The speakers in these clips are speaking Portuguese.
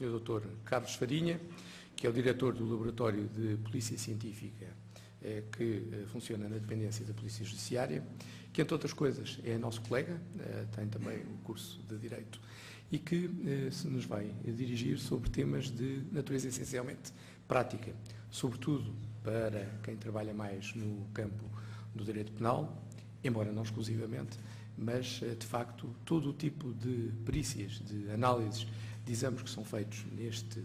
Sr. Dr. Carlos Farinha, que é o diretor do Laboratório de Polícia Científica que funciona na dependência da Polícia Judiciária, que, entre outras coisas, é nosso colega, tem também o curso de Direito, e que se nos vai dirigir sobre temas de natureza essencialmente prática, sobretudo para quem trabalha mais no campo do direito penal, embora não exclusivamente, mas, de facto, todo o tipo de perícias, de análises, de exames que são feitos neste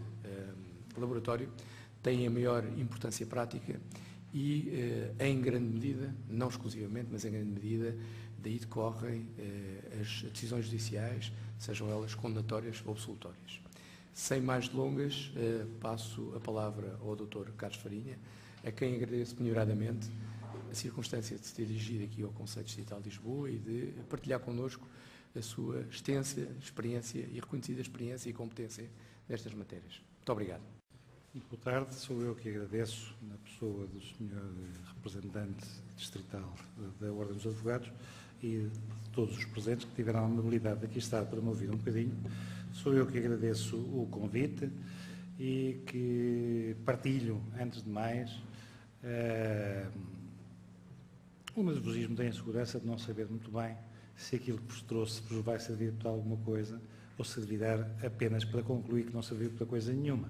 laboratório têm a maior importância prática e, em grande medida, não exclusivamente, mas em grande medida, daí decorrem as decisões judiciais, sejam elas condenatórias ou absolutórias. Sem mais delongas, passo a palavra ao Dr. Carlos Farinha, a quem agradeço penhoradamente a circunstância de se ter dirigido aqui ao Conselho Distrital de Lisboa e de partilhar connosco a sua extensa experiência e reconhecida experiência e competência nestas matérias. Muito obrigado. Muito boa tarde, sou eu que agradeço, na pessoa do Sr. Representante Distrital da Ordem dos Advogados e de todos os presentes que tiveram a amabilidade de aqui estar para me ouvir um bocadinho. Sou eu que agradeço o convite e que partilho, antes de mais, o nervosismo da insegurança de não saber muito bem se aquilo que vos trouxe vos vai servir para alguma coisa ou servirá apenas para concluir que não serviu para coisa nenhuma.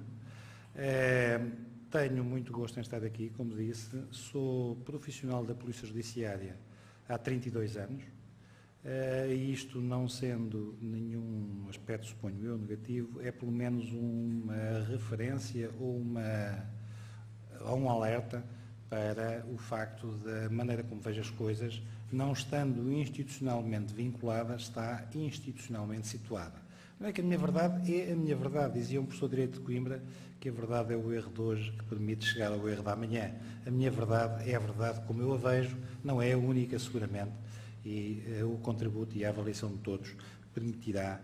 Tenho muito gosto em estar aqui, como disse, sou profissional da Polícia Judiciária há 32 anos, e isto não sendo nenhum aspecto, suponho eu, negativo, é pelo menos uma referência ou um alerta para o facto da maneira como vejo as coisas, não estando institucionalmente vinculada, está institucionalmente situada. Não é que a minha verdade é a minha verdade, dizia um professor de Direito de Coimbra, que a verdade é o erro de hoje que permite chegar ao erro da amanhã. A minha verdade é a verdade como eu a vejo, não é a única seguramente, e o contributo e a avaliação de todos permitirá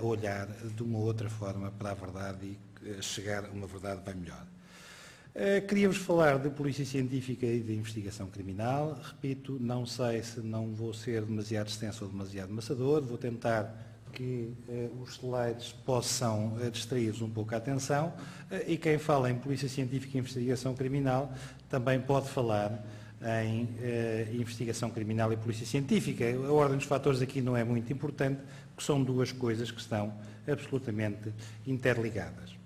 olhar de uma outra forma para a verdade e chegar a uma verdade bem melhor. Queria-vos falar de polícia científica e de investigação criminal. Repito, não sei se não vou ser demasiado extenso ou demasiado maçador, vou tentar que os slides possam distrair-vos um pouco a atenção, e quem fala em polícia científica e investigação criminal também pode falar em investigação criminal e polícia científica. A ordem dos fatores aqui não é muito importante, porque são duas coisas que estão absolutamente interligadas.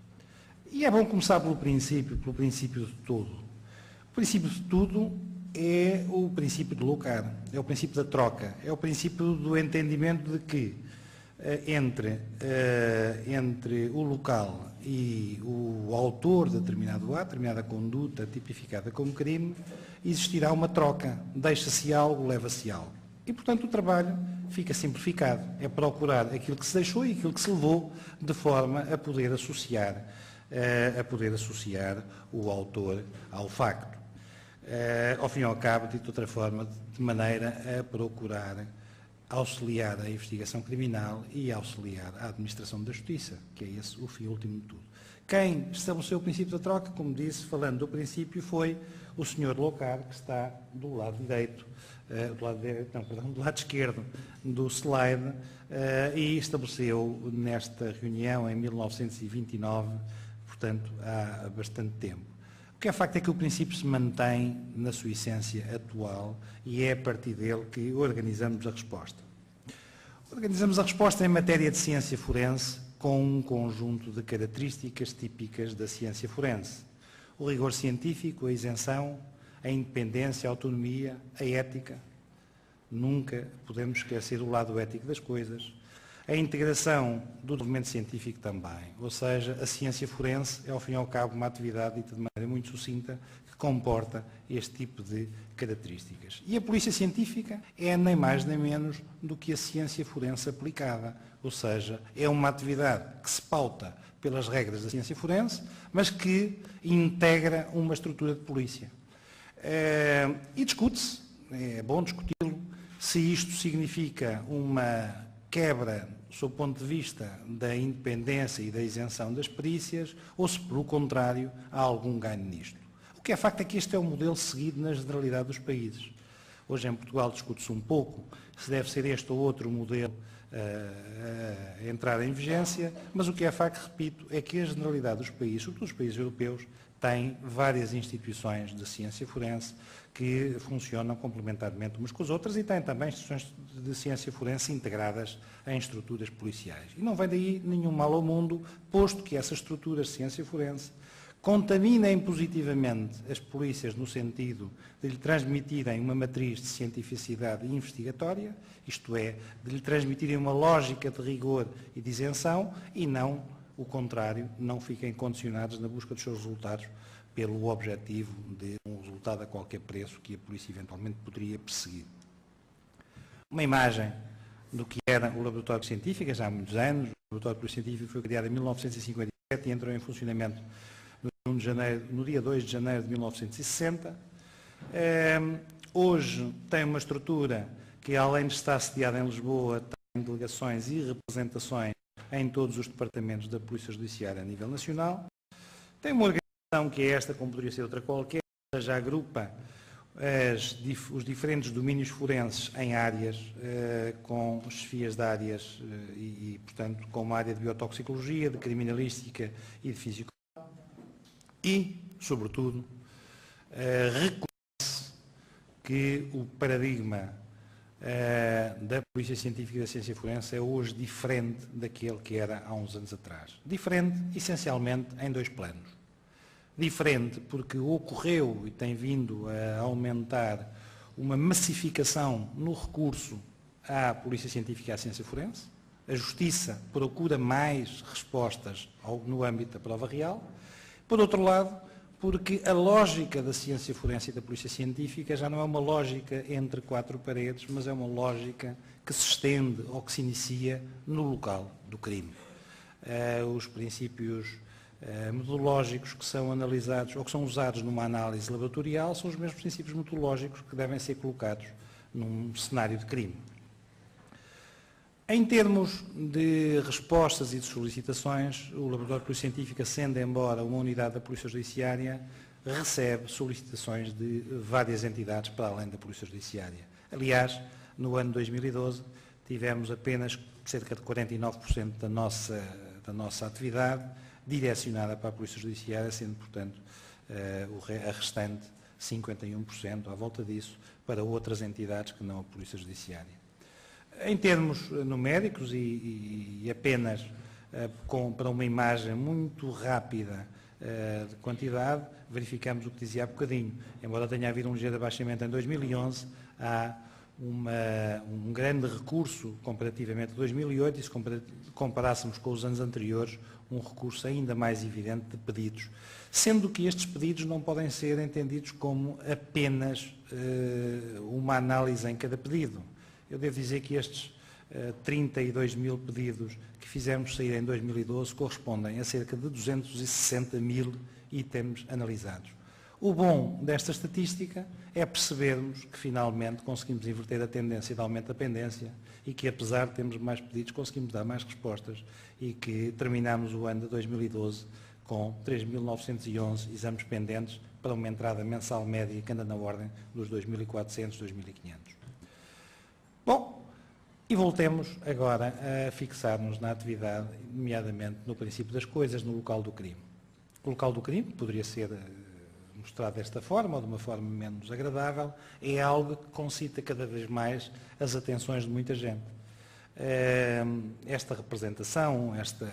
E é bom começar pelo princípio de tudo. O princípio de tudo é o princípio do lugar, é o princípio da troca, é o princípio do entendimento de que entre o local e o autor de determinado ato, determinada conduta tipificada como crime, existirá uma troca, deixa-se algo, leva-se algo. E, portanto, o trabalho fica simplificado, é procurar aquilo que se deixou e aquilo que se levou, de forma a poder associar o autor ao facto. Ao fim e ao cabo, dito de outra forma, de maneira a procurar auxiliar a investigação criminal e auxiliar a administração da justiça, que é esse o fim último de tudo. Quem estabeleceu o princípio da troca, como disse, falando do princípio, foi o Sr. Locar, que está do lado direito, do lado esquerdo do slide, e estabeleceu nesta reunião em 1929, portanto, há bastante tempo. O que é facto é que o princípio se mantém na sua essência atual e é a partir dele que organizamos a resposta. Organizamos a resposta em matéria de ciência forense com um conjunto de características típicas da ciência forense. O rigor científico, a isenção, a independência, a autonomia, a ética. Nunca podemos esquecer o lado ético das coisas. A integração do documento científico também, ou seja, a ciência forense é, ao fim e ao cabo, uma atividade dita de maneira muito sucinta que comporta este tipo de características. E a polícia científica é nem mais nem menos do que a ciência forense aplicada, ou seja, é uma atividade que se pauta pelas regras da ciência forense, mas que integra uma estrutura de polícia. E discute-se, é bom discuti-lo, se isto significa uma quebra, sob o ponto de vista da independência e da isenção das perícias, ou se, pelo contrário, há algum ganho nisto. O que é facto é que este é o modelo seguido na generalidade dos países. Hoje em Portugal discute-se um pouco se deve ser este ou outro modelo a entrar em vigência, mas o que é facto, repito, é que a generalidade dos países, sobretudo os países europeus, tem várias instituições de ciência forense que funcionam complementarmente umas com as outras e têm também instituições de ciência forense integradas em estruturas policiais. E não vem daí nenhum mal ao mundo, posto que essas estruturas de ciência forense contaminem positivamente as polícias no sentido de lhe transmitirem uma matriz de cientificidade investigatória, isto é, de lhe transmitirem uma lógica de rigor e de isenção, e não o contrário, não fiquem condicionados na busca dos seus resultados pelo objetivo de um resultado a qualquer preço que a polícia eventualmente poderia perseguir. Uma imagem do que era o laboratório científico, já há muitos anos. O laboratório de polícia científica foi criado em 1957 e entrou em funcionamento no dia 2 de janeiro de 1960. Hoje tem uma estrutura que, além de estar sediada em Lisboa, tem delegações e representações em todos os departamentos da Polícia Judiciária a nível nacional. Tem uma organização que é esta, como poderia ser outra qualquer, já agrupa os diferentes domínios forenses em áreas, com chefias de áreas e, portanto, com uma área de biotoxicologia, de criminalística e de fisiologia. E, sobretudo, reconhece que o paradigma da Polícia Científica e da Ciência Forense é hoje diferente daquele que era há uns anos atrás. Diferente, essencialmente, em dois planos. Diferente porque ocorreu e tem vindo a aumentar uma massificação no recurso à Polícia Científica e à Ciência Forense. A Justiça procura mais respostas no âmbito da prova real. Por outro lado, porque a lógica da ciência forense e da polícia científica já não é uma lógica entre quatro paredes, mas é uma lógica que se estende ou que se inicia no local do crime. Os princípios metodológicos que são analisados ou que são usados numa análise laboratorial são os mesmos princípios metodológicos que devem ser colocados num cenário de crime. Em termos de respostas e de solicitações, o Laboratório de Polícia Científica, sendo embora uma unidade da Polícia Judiciária, recebe solicitações de várias entidades para além da Polícia Judiciária. Aliás, no ano 2012, tivemos apenas cerca de 49% da nossa atividade direcionada para a Polícia Judiciária, sendo, portanto, a restante 51%, à volta disso, para outras entidades que não a Polícia Judiciária. Em termos numéricos e apenas para uma imagem muito rápida de quantidade, verificamos o que dizia há bocadinho. Embora tenha havido um ligeiro abaixamento em 2011, há um grande recurso comparativamente a 2008 e se comparássemos com os anos anteriores, um recurso ainda mais evidente de pedidos. Sendo que estes pedidos não podem ser entendidos como apenas uma análise em cada pedido. Eu devo dizer que estes 32 mil pedidos que fizemos sair em 2012 correspondem a cerca de 260 mil itens analisados. O bom desta estatística é percebermos que finalmente conseguimos inverter a tendência de aumento da pendência e que, apesar de termos mais pedidos, conseguimos dar mais respostas e que terminamos o ano de 2012 com 3.911 exames pendentes para uma entrada mensal média que anda na ordem dos 2.400, 2.500. Bom, e voltemos agora a fixar-nos na atividade, nomeadamente no princípio das coisas, no local do crime. O local do crime poderia ser mostrado desta forma ou de uma forma menos agradável, é algo que concita cada vez mais as atenções de muita gente. Esta representação, esta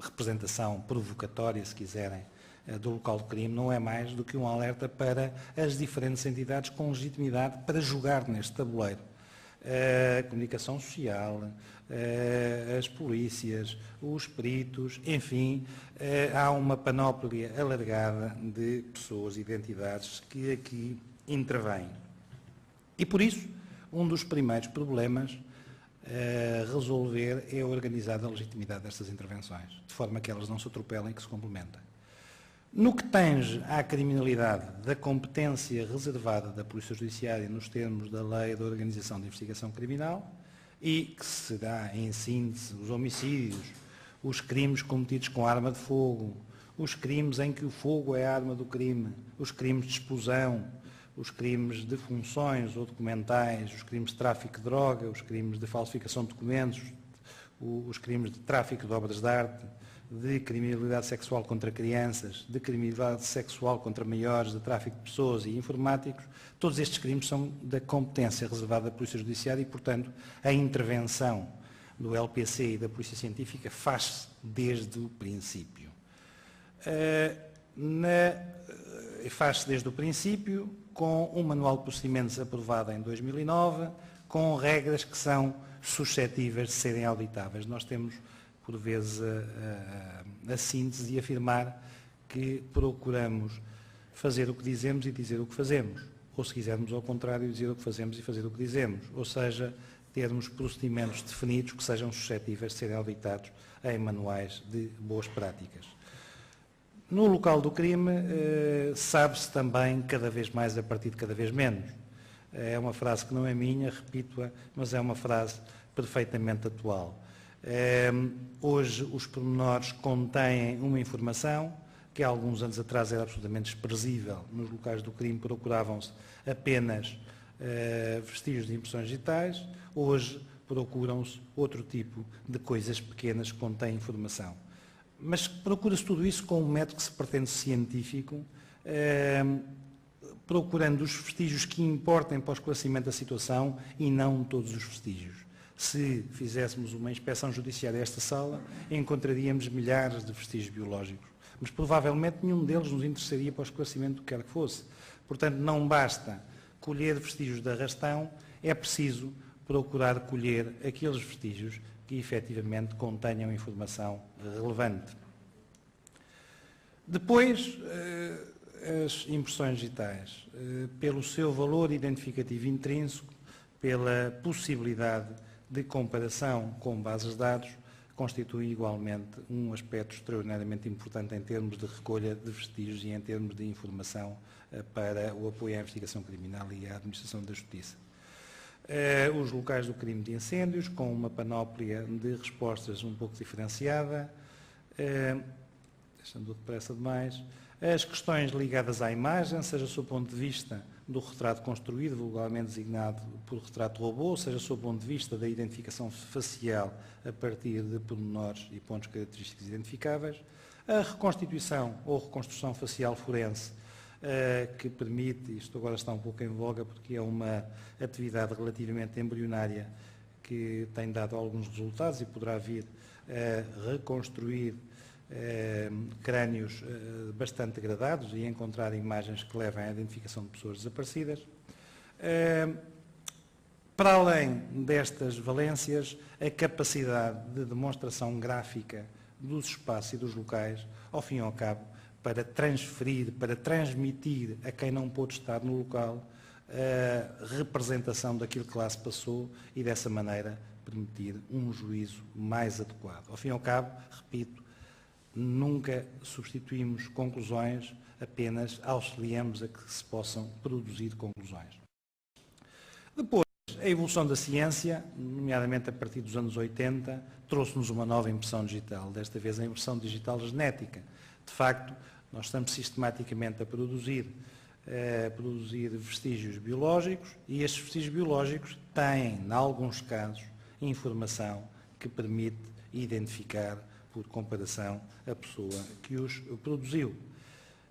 representação provocatória, se quiserem, do local do crime, não é mais do que um alerta para as diferentes entidades com legitimidade para jogar neste tabuleiro. A comunicação social, as polícias, os peritos, enfim, há uma panóplia alargada de pessoas e de entidades que aqui intervêm. E por isso, um dos primeiros problemas a resolver é organizar a legitimidade destas intervenções, de forma que elas não se atropelem e que se complementem. No que tange à criminalidade da competência reservada da Polícia Judiciária nos termos da Lei da Organização de Investigação Criminal e que se dá em síntese os homicídios, os crimes cometidos com arma de fogo, os crimes em que o fogo é a arma do crime, os crimes de explosão, os crimes de funções ou documentais, os crimes de tráfico de droga, os crimes de falsificação de documentos, os crimes de tráfico de obras de arte, de criminalidade sexual contra crianças, de criminalidade sexual contra maiores, de tráfico de pessoas e informáticos, todos estes crimes são da competência reservada da Polícia Judiciária e, portanto, a intervenção do LPC e da Polícia Científica faz-se desde o princípio. Faz-se desde o princípio com um manual de procedimentos aprovado em 2009, com regras que são suscetíveis de serem auditáveis. Nós temos, por vezes, a síntese de afirmar que procuramos fazer o que dizemos e dizer o que fazemos. Ou, se quisermos, ao contrário, dizer o que fazemos e fazer o que dizemos. Ou seja, termos procedimentos definidos que sejam suscetíveis de serem auditados em manuais de boas práticas. No local do crime, sabe-se também cada vez mais a partir de cada vez menos. É uma frase que não é minha, repito-a, mas é uma frase perfeitamente atual. Hoje os pormenores contêm uma informação que há alguns anos atrás era absolutamente desprezível. Nos locais do crime procuravam-se apenas vestígios de impressões digitais, hoje procuram-se outro tipo de coisas pequenas que contêm informação. Mas procura-se tudo isso com um método que se pretende científico, procurando os vestígios que importem para o esclarecimento da situação e não todos os vestígios. Se fizéssemos uma inspeção judiciária a esta sala, encontraríamos milhares de vestígios biológicos, mas provavelmente nenhum deles nos interessaria para o esclarecimento do que quer que fosse. Portanto, não basta colher vestígios de arrastão, é preciso procurar colher aqueles vestígios que efetivamente contenham informação relevante. Depois, as impressões digitais, pelo seu valor identificativo intrínseco, pela possibilidade de comparação com bases de dados, constituem igualmente um aspecto extraordinariamente importante em termos de recolha de vestígios e em termos de informação para o apoio à investigação criminal e à administração da justiça. Os locais do crime de incêndios, com uma panóplia de respostas um pouco diferenciada, deixando depressa demais, as questões ligadas à imagem, seja sob o ponto de vista do retrato construído, vulgarmente designado por retrato robô, seja sob o ponto de vista da identificação facial a partir de pormenores e pontos característicos identificáveis, a reconstituição ou reconstrução facial forense, que permite, isto agora está um pouco em voga porque é uma atividade relativamente embrionária que tem dado alguns resultados e poderá vir a reconstruir crânios bastante degradados e encontrar imagens que levem à identificação de pessoas desaparecidas. Para além destas valências, a capacidade de demonstração gráfica dos espaços e dos locais, ao fim e ao cabo, para transferir, para transmitir a quem não pôde estar no local a representação daquilo que lá se passou e, dessa maneira, permitir um juízo mais adequado. Ao fim e ao cabo, repito, nunca substituímos conclusões, apenas auxiliamos a que se possam produzir conclusões. Depois, a evolução da ciência, nomeadamente a partir dos anos 80, trouxe-nos uma nova impressão digital, desta vez a impressão digital genética. De facto, nós estamos sistematicamente a produzir vestígios biológicos e estes vestígios biológicos têm, em alguns casos, informação que permite identificar, por comparação, a pessoa que os produziu.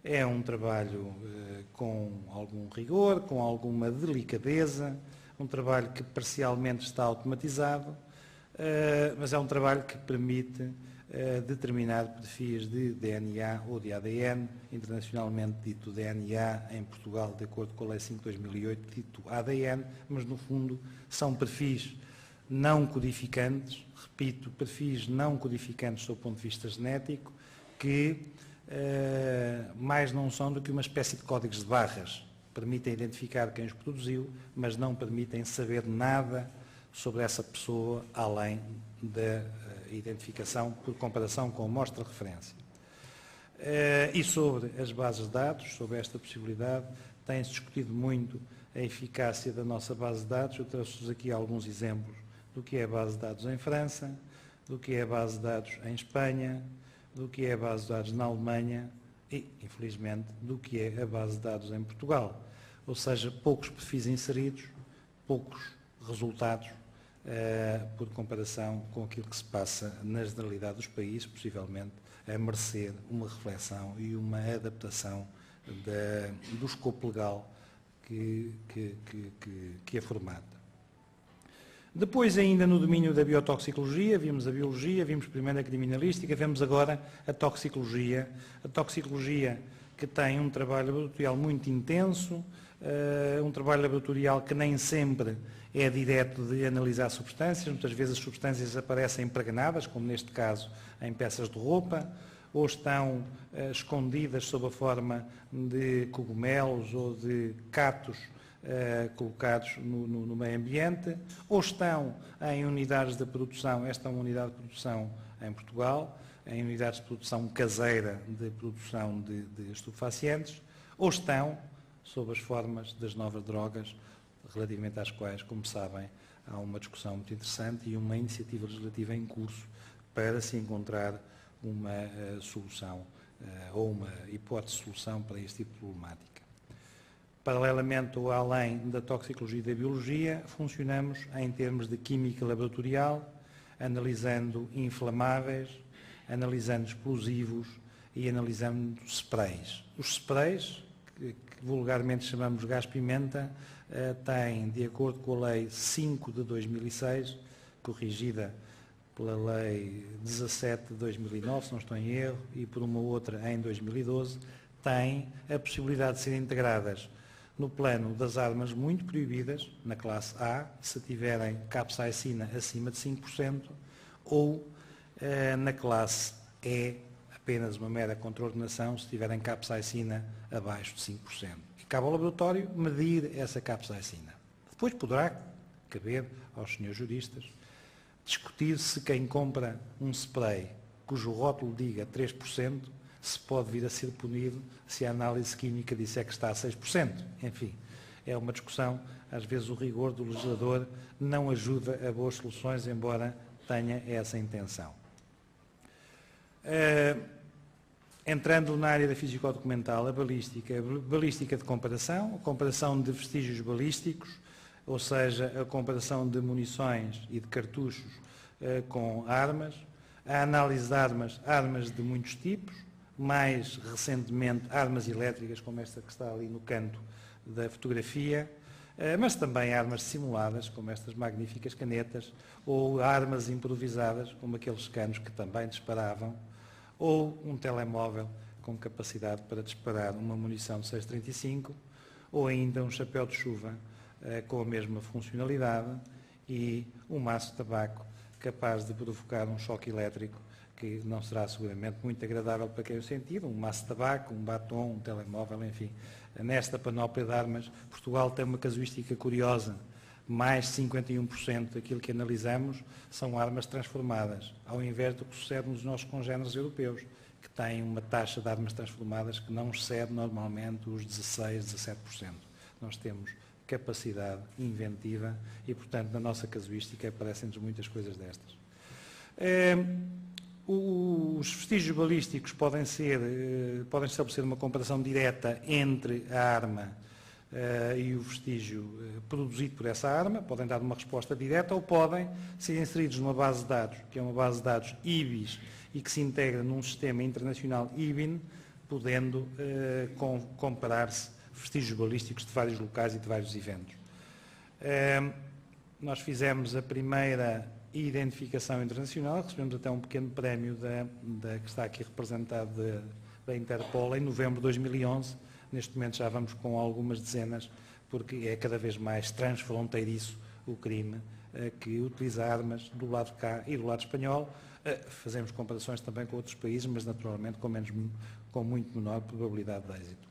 É um trabalho com algum rigor, com alguma delicadeza, um trabalho que parcialmente está automatizado, mas é um trabalho que permite determinar perfis de DNA ou de ADN, internacionalmente dito DNA, em Portugal, de acordo com a Lei 5/2008, dito ADN, mas no fundo são perfis não codificantes, repito, perfis não codificantes do ponto de vista genético, que mais não são do que uma espécie de códigos de barras. Permitem identificar quem os produziu, mas não permitem saber nada sobre essa pessoa, além da identificação por comparação com a amostra de referência. E sobre as bases de dados, sobre esta possibilidade, tem-se discutido muito a eficácia da nossa base de dados. Eu trouxe-vos aqui alguns exemplos do que é a base de dados em França, do que é a base de dados em Espanha, do que é a base de dados na Alemanha e, infelizmente, do que é a base de dados em Portugal. ou seja, poucos perfis inseridos, poucos resultados, por comparação com aquilo que se passa na generalidade dos países, possivelmente a merecer uma reflexão e uma adaptação do escopo legal que é formado. Depois, ainda no domínio da biotoxicologia, vimos a biologia, vimos primeiro a criminalística, vemos agora a toxicologia que tem um trabalho laboratorial muito intenso, um trabalho laboratorial que nem sempre é direto de analisar substâncias, muitas vezes as substâncias aparecem impregnadas, como neste caso em peças de roupa, ou estão escondidas sob a forma de cogumelos ou de catos colocados no meio ambiente, ou estão em unidades de produção, esta é uma unidade de produção em Portugal, em unidades de produção caseira de produção de estupefacientes, ou estão sob as formas das novas drogas, relativamente às quais, como sabem, há uma discussão muito interessante e uma iniciativa legislativa em curso para se encontrar uma solução ou uma hipótese de solução para este tipo de problemática. Paralelamente ou além da toxicologia e da biologia, funcionamos em termos de química laboratorial, analisando inflamáveis, analisando explosivos e analisando sprays. Os sprays, que vulgarmente chamamos gás-pimenta, têm, de acordo com a Lei 5 de 2006, corrigida pela Lei 17 de 2009, se não estou em erro, e por uma outra em 2012, têm a possibilidade de serem integradas no plano das armas muito proibidas, na classe A, se tiverem capsaicina acima de 5%, ou na classe E, apenas uma mera contraordenação, se tiverem capsaicina abaixo de 5%. E cabe ao laboratório medir essa capsaicina. Depois poderá caber aos senhores juristas discutir se quem compra um spray cujo rótulo diga 3%, se pode vir a ser punido se a análise química disser que está a 6%. Enfim, é uma discussão, às vezes o rigor do legislador não ajuda a boas soluções, embora tenha essa intenção. Entrando na área da físico-documental, a balística de comparação, a comparação de vestígios balísticos, ou seja, a comparação de munições e de cartuchos com armas, a análise de armas de muitos tipos, mais recentemente armas elétricas, como esta que está ali no canto da fotografia, mas também armas simuladas, como estas magníficas canetas, ou armas improvisadas, como aqueles canos que também disparavam, ou um telemóvel com capacidade para disparar uma munição de 6,35, ou ainda um chapéu de chuva com a mesma funcionalidade e um maço de tabaco capaz de provocar um choque elétrico que não será seguramente muito agradável para quem o sentir, um maço de tabaco, um batom, um telemóvel, enfim. Nesta panóplia de armas, Portugal tem uma casuística curiosa. Mais de 51% daquilo que analisamos são armas transformadas, ao invés do que sucede nos nossos congéneres europeus, que têm uma taxa de armas transformadas que não excede normalmente os 16%, 17%. Nós temos capacidade inventiva e, portanto, na nossa casuística aparecem-nos muitas coisas destas. Os vestígios balísticos podem estabelecer uma comparação direta entre a arma e o vestígio produzido por essa arma, podem dar uma resposta direta ou podem ser inseridos numa base de dados, que é uma base de dados IBIS e que se integra num sistema internacional IBIN, podendo comparar-se vestígios balísticos de vários locais e de vários eventos. Nós fizemos a primeira identificação internacional, recebemos até um pequeno prémio que está aqui representado da Interpol em novembro de 2011. Neste momento já vamos com algumas dezenas, porque é cada vez mais transfronteiriço o crime que utiliza armas do lado de cá e do lado espanhol. Fazemos comparações também com outros países, mas naturalmente com muito menor probabilidade de êxito.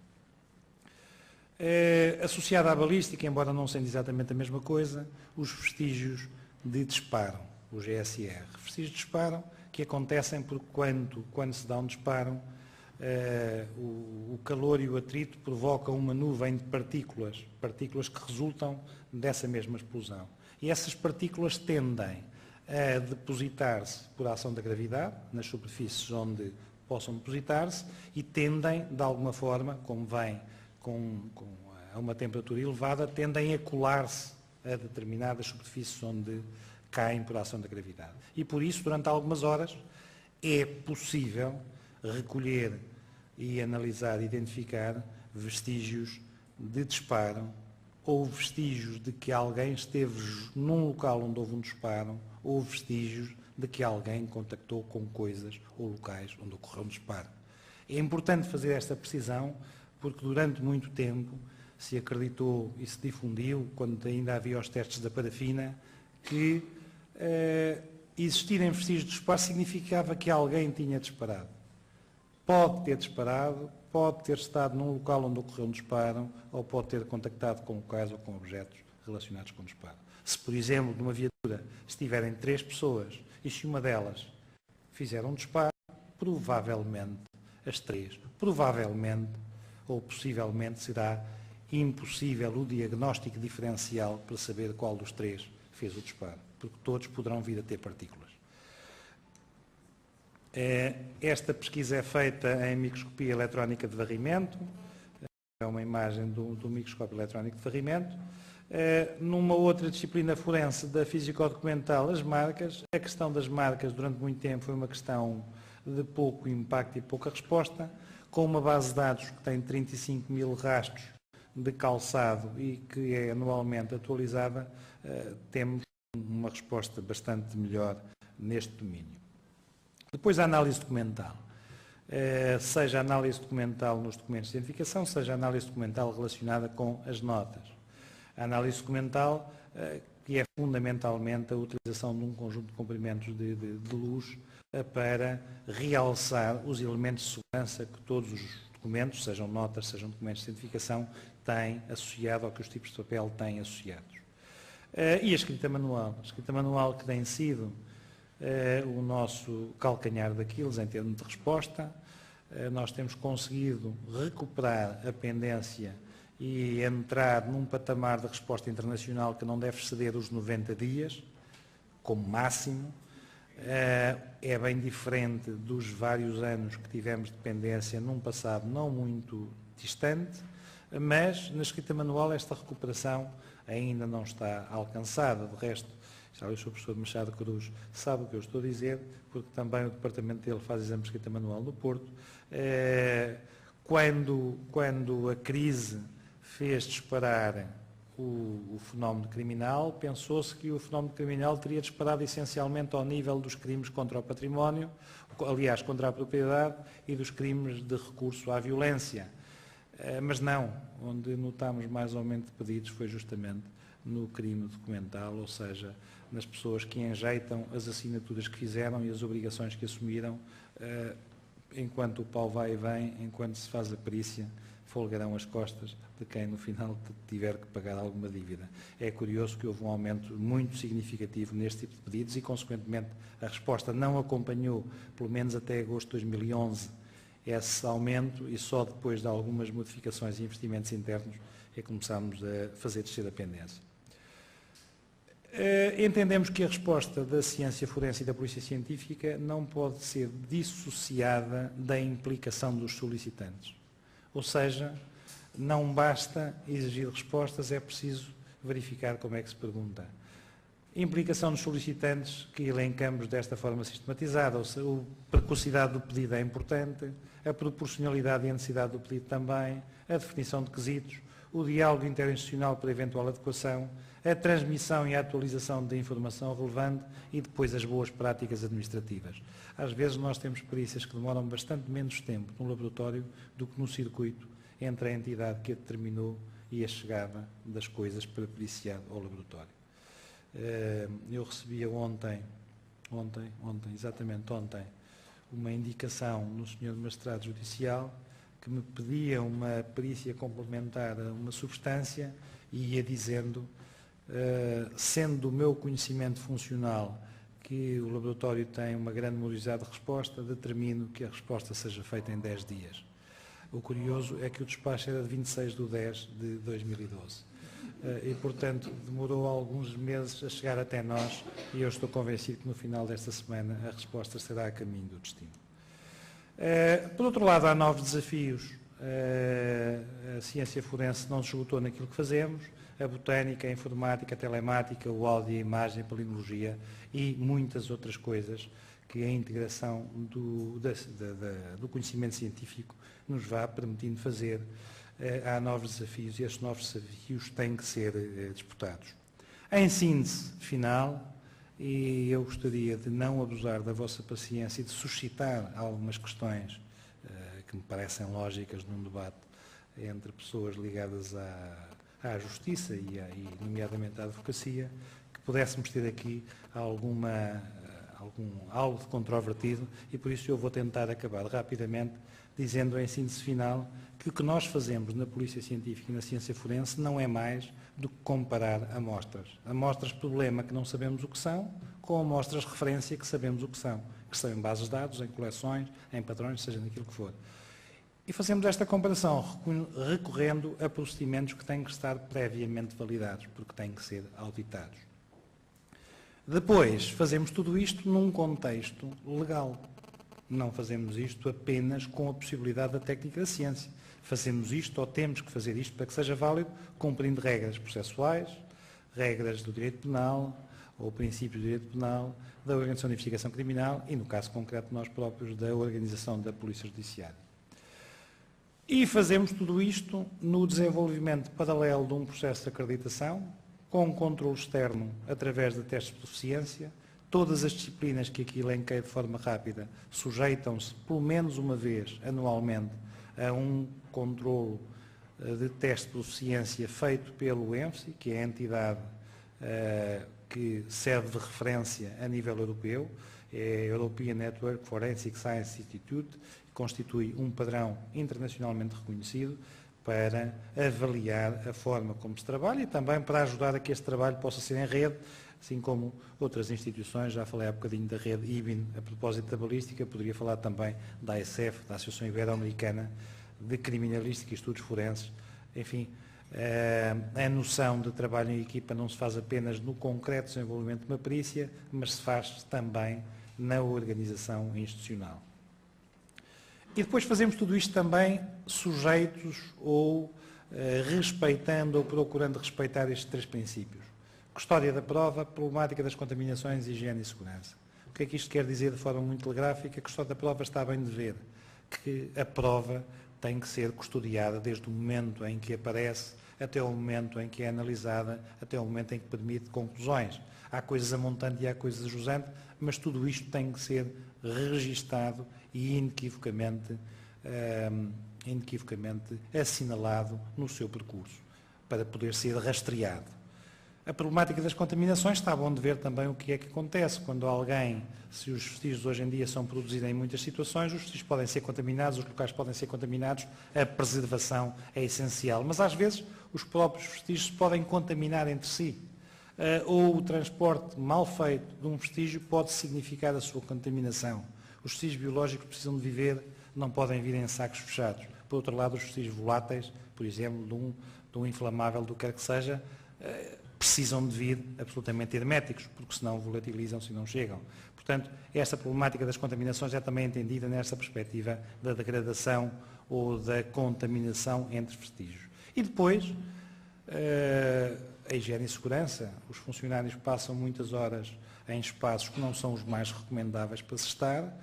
Associada à balística, embora não sendo exatamente a mesma coisa, os vestígios de disparo, o GSR. Vestígios de disparo que acontecem porque quando se dá um disparo, o calor e o atrito provocam uma nuvem de partículas que resultam dessa mesma explosão. E essas partículas tendem a depositar-se por ação da gravidade, nas superfícies onde possam depositar-se, e tendem, de alguma forma, como vem com a uma temperatura elevada, tendem a colar-se a determinadas superfícies onde caem por ação da gravidade. E por isso, durante algumas horas, é possível recolher e analisar, identificar vestígios de disparo ou vestígios de que alguém esteve num local onde houve um disparo ou vestígios de que alguém contactou com coisas ou locais onde ocorreu um disparo. É importante fazer esta precisão porque durante muito tempo se acreditou e se difundiu, quando ainda havia os testes da parafina, que existirem vestígios de disparo significava que alguém tinha disparado. Pode ter disparado, pode ter estado num local onde ocorreu um disparo, ou pode ter contactado com locais ou com objetos relacionados com o disparo. Se, por exemplo, numa viatura estiverem 3 pessoas e se uma delas fizer um disparo, provavelmente as 3, provavelmente ou possivelmente será impossível o diagnóstico diferencial para saber qual dos 3 fez o disparo, porque todos poderão vir a ter partículas. Esta pesquisa é feita em microscopia eletrónica de varrimento, é uma imagem do microscópio eletrónico de varrimento. Numa outra disciplina forense da físico-documental, as marcas. A questão das marcas durante muito tempo foi uma questão de pouco impacto e pouca resposta, com uma base de dados que tem 35 mil rastros de calçado e que é anualmente atualizada, temos uma resposta bastante melhor neste domínio. Depois a análise documental, seja a análise documental nos documentos de identificação, seja a análise documental relacionada com as notas. A análise documental, que é fundamentalmente a utilização de um conjunto de comprimentos de luz para realçar os elementos de segurança que todos os documentos, sejam notas, sejam documentos de identificação, têm associado, ou que os tipos de papel têm associados. E a escrita manual que tem sido o nosso calcanhar daqueles em termos de resposta. Nós temos conseguido recuperar a pendência e entrar num patamar de resposta internacional que não deve exceder os 90 dias, como máximo. É bem diferente dos vários anos que tivemos de pendência num passado não muito distante, mas na escrita manual esta recuperação ainda não está alcançada. De resto, já o Sr. Professor Machado Cruz sabe o que eu estou a dizer, porque também o departamento dele faz exame de escrita manual no Porto. Quando a crise fez disparar o fenómeno criminal, pensou-se que o fenómeno criminal teria disparado essencialmente ao nível dos crimes contra o património, aliás, contra a propriedade e dos crimes de recurso à violência. Mas não, onde notámos mais aumento de pedidos foi justamente no crime documental, ou seja, nas pessoas que enjeitam as assinaturas que fizeram e as obrigações que assumiram, enquanto o pau vai e vem, enquanto se faz a perícia, folgarão as costas de quem no final tiver que pagar alguma dívida. É curioso que houve um aumento muito significativo neste tipo de pedidos e, consequentemente, a resposta não acompanhou, pelo menos até agosto de 2011, esse aumento e só depois de algumas modificações e investimentos internos é que começámos a fazer descer a pendência. Entendemos que a resposta da ciência forense e da polícia científica não pode ser dissociada da implicação dos solicitantes. Ou seja, não basta exigir respostas, é preciso verificar como é que se pergunta. Implicação dos solicitantes, que elencamos desta forma sistematizada, ou seja, a precocidade do pedido é importante, a proporcionalidade e a necessidade do pedido também, a definição de quesitos, o diálogo interinstitucional para eventual adequação, a transmissão e a atualização da informação relevante e depois as boas práticas administrativas. Às vezes nós temos perícias que demoram bastante menos tempo no laboratório do que no circuito entre a entidade que a determinou e a chegada das coisas para periciar ao laboratório. Eu recebia ontem, uma indicação no Sr. Magistrado Judicial que me pedia uma perícia complementar a uma substância e ia dizendo, sendo do meu conhecimento funcional que o laboratório tem uma grande morosidade de resposta, determino que a resposta seja feita em 10 dias. O curioso é que o despacho era de 26/10/2012. E, portanto, demorou alguns meses a chegar até nós e eu estou convencido que no final desta semana a resposta será a caminho do destino. Por outro lado, há novos desafios a ciência forense não se esgotou naquilo que fazemos, a botânica, a informática, a telemática, o áudio e a imagem, a palinologia e muitas outras coisas que a integração do conhecimento científico nos vai permitindo fazer. Há novos desafios e esses novos desafios têm que ser disputados. Em síntese final, e eu gostaria de não abusar da vossa paciência e de suscitar algumas questões que me parecem lógicas num debate entre pessoas ligadas à justiça e nomeadamente à advocacia, que pudéssemos ter aqui algo de controvertido, e por isso eu vou tentar acabar rapidamente dizendo em síntese final que o que nós fazemos na Polícia Científica e na ciência forense não é mais do que comparar amostras. Amostras problema que não sabemos o que são, com amostras referência que sabemos o que são em bases de dados, em coleções, em padrões, seja naquilo que for. E fazemos esta comparação recorrendo a procedimentos que têm que estar previamente validados, porque têm que ser auditados. Depois, fazemos tudo isto num contexto legal. Não fazemos isto apenas com a possibilidade da técnica da ciência. Fazemos isto, ou temos que fazer isto, para que seja válido, cumprindo regras processuais, regras do direito penal, ou princípios do direito penal, da Organização de Investigação Criminal e, no caso concreto, nós próprios, da Organização da Polícia Judiciária. E fazemos tudo isto no desenvolvimento paralelo de um processo de acreditação, com controle externo através de testes de proficiência. Todas as disciplinas que aqui elenquei de forma rápida sujeitam-se, pelo menos uma vez anualmente, a um controle de teste de proficiência feito pelo ENFSI, que é a entidade que serve de referência a nível europeu, é a European Network Forensic Science Institute, que constitui um padrão internacionalmente reconhecido para avaliar a forma como se trabalha e também para ajudar a que este trabalho possa ser em rede, assim como outras instituições. Já falei há bocadinho da rede IBIN a propósito da balística, poderia falar também da ASF, da Associação Ibero-Americana de Criminalística e Estudos Forenses. Enfim, a noção de trabalho em equipa não se faz apenas no concreto desenvolvimento de uma perícia, mas se faz também na organização institucional. E depois fazemos tudo isto também sujeitos ou respeitando ou procurando respeitar estes três princípios. Custódia da prova, problemática das contaminações, higiene e segurança. O que é que isto quer dizer de forma muito telegráfica? A custódia da prova está bem de ver que a prova tem que ser custodiada desde o momento em que aparece até o momento em que é analisada, até o momento em que permite conclusões. Há coisas a montante e há coisas a jusante, mas tudo isto tem que ser registado e inequivocamente assinalado no seu percurso, para poder ser rastreado. A problemática das contaminações está bom de ver também o que é que acontece quando alguém, se os vestígios hoje em dia são produzidos em muitas situações, os vestígios podem ser contaminados, os locais podem ser contaminados, a preservação é essencial, mas às vezes os próprios vestígios se podem contaminar entre si. Ou o transporte mal feito de um vestígio pode significar a sua contaminação. Os vestígios biológicos precisam de viver, não podem vir em sacos fechados. Por outro lado, os vestígios voláteis, por exemplo, de um inflamável, do que quer que seja, precisam de vir absolutamente herméticos, porque senão volatilizam-se e não chegam. Portanto, esta problemática das contaminações é também entendida nesta perspectiva da degradação ou da contaminação entre vestígios. E depois, a higiene e segurança. Os funcionários passam muitas horas em espaços que não são os mais recomendáveis para se estar,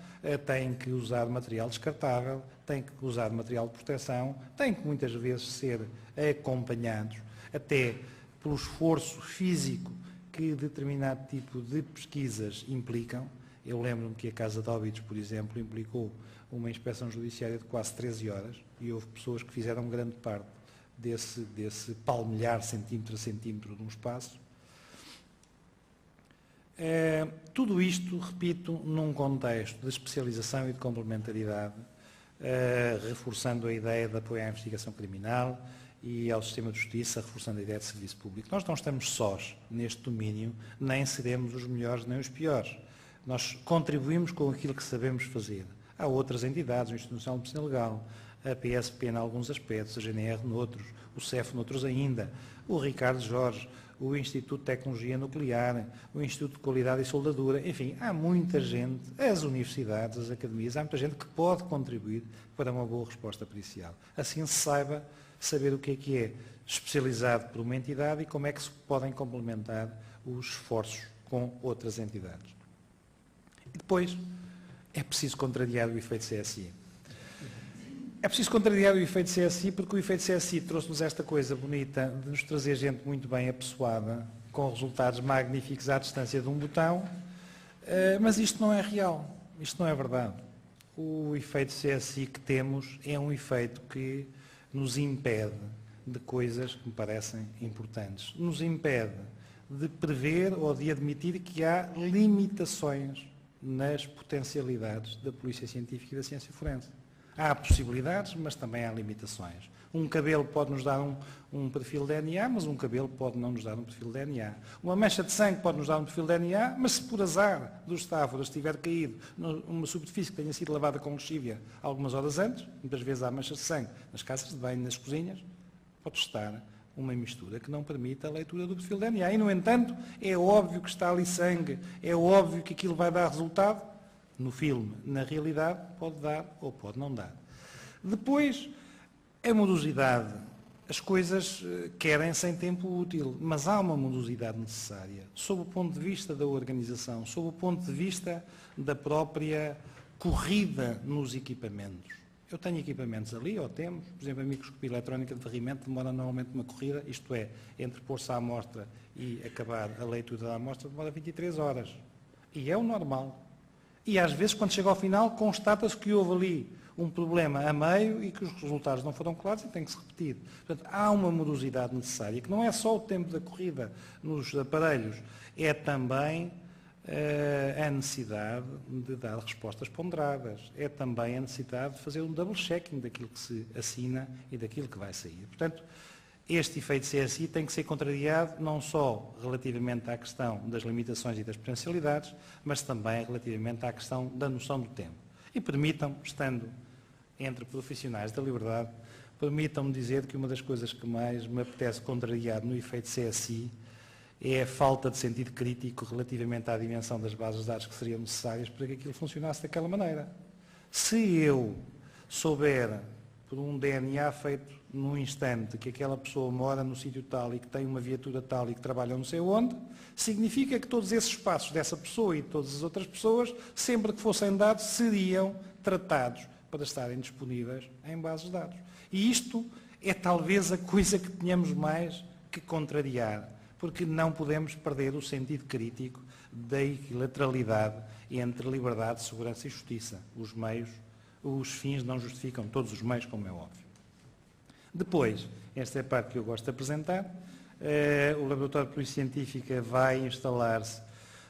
têm que usar material descartável, têm que usar material de proteção, têm que muitas vezes ser acompanhados, até pelo esforço físico que determinado tipo de pesquisas implicam. Eu lembro-me que a Casa de Óbidos, por exemplo, implicou uma inspeção judiciária de quase 13 horas e houve pessoas que fizeram grande parte desse palmilhar centímetro a centímetro de um espaço. Tudo isto, repito, num contexto de especialização e de complementaridade, reforçando a ideia de apoio à investigação criminal e ao sistema de justiça, reforçando a ideia de serviço público. Nós não estamos sós neste domínio, nem seremos os melhores nem os piores. Nós contribuímos com aquilo que sabemos fazer. Há outras entidades, o Instituto Nacional de Medicina Legal, a PSP em alguns aspectos, a GNR noutros, o CEF noutros ainda, o Ricardo Jorge, o Instituto de Tecnologia Nuclear, o Instituto de Qualidade e Soldadura, enfim, há muita gente, as universidades, as academias, há muita gente que pode contribuir para uma boa resposta pericial. Assim se saiba saber o que é especializado por uma entidade e como é que se podem complementar os esforços com outras entidades. E depois, é preciso contrariar o efeito CSI. É preciso contrariar o efeito CSI porque o efeito CSI trouxe-nos esta coisa bonita de nos trazer gente muito bem apessoada, com resultados magníficos à distância de um botão, mas isto não é real, isto não é verdade. O efeito CSI que temos é um efeito que nos impede de coisas que me parecem importantes. Nos impede de prever ou de admitir que há limitações nas potencialidades da polícia científica e da ciência forense. Há possibilidades, mas também há limitações. Um cabelo pode nos dar um perfil de DNA, mas um cabelo pode não nos dar um perfil de DNA. Uma mancha de sangue pode nos dar um perfil de DNA, mas se por azar dos estáforas estiver caído numa superfície que tenha sido lavada com lexívia algumas horas antes, muitas vezes há manchas de sangue nas casas de banho, nas cozinhas, pode estar uma mistura que não permite a leitura do perfil de DNA. E, no entanto, é óbvio que está ali sangue, é óbvio que aquilo vai dar resultado. No filme, na realidade, pode dar ou pode não dar. Depois, a morosidade. As coisas querem sem tempo útil, mas há uma morosidade necessária, sob o ponto de vista da organização, sob o ponto de vista da própria corrida nos equipamentos. Eu tenho equipamentos ali, ou temos, por exemplo, a microscopia eletrónica de varrimento demora normalmente uma corrida, isto é, entre pôr-se à amostra e acabar a leitura da amostra demora 23 horas. E é o normal. E às vezes, quando chega ao final, constata-se que houve ali um problema a meio e que os resultados não foram claros e tem que se repetir. Portanto, há uma morosidade necessária, que não é só o tempo da corrida nos aparelhos, é também a necessidade de dar respostas ponderadas, é também a necessidade de fazer um double checking daquilo que se assina e daquilo que vai sair. Portanto, este efeito CSI tem que ser contrariado não só relativamente à questão das limitações e das potencialidades, mas também relativamente à questão da noção do tempo. E permitam-me, estando entre profissionais da liberdade, permitam-me dizer que uma das coisas que mais me apetece contrariar no efeito CSI é a falta de sentido crítico relativamente à dimensão das bases de dados que seriam necessárias para que aquilo funcionasse daquela maneira. Se eu souber, por um DNA feito num instante, que aquela pessoa mora no sítio tal e que tem uma viatura tal e que trabalha não sei onde, significa que todos esses passos dessa pessoa e de todas as outras pessoas, sempre que fossem dados, seriam tratados para estarem disponíveis em bases de dados. E isto é talvez a coisa que tenhamos mais que contrariar, porque não podemos perder o sentido crítico da equilateralidade entre liberdade, segurança e justiça. Os meios, os fins não justificam todos os meios, como é óbvio. Depois, esta é a parte que eu gosto de apresentar, o Laboratório de Polícia Científica vai instalar-se,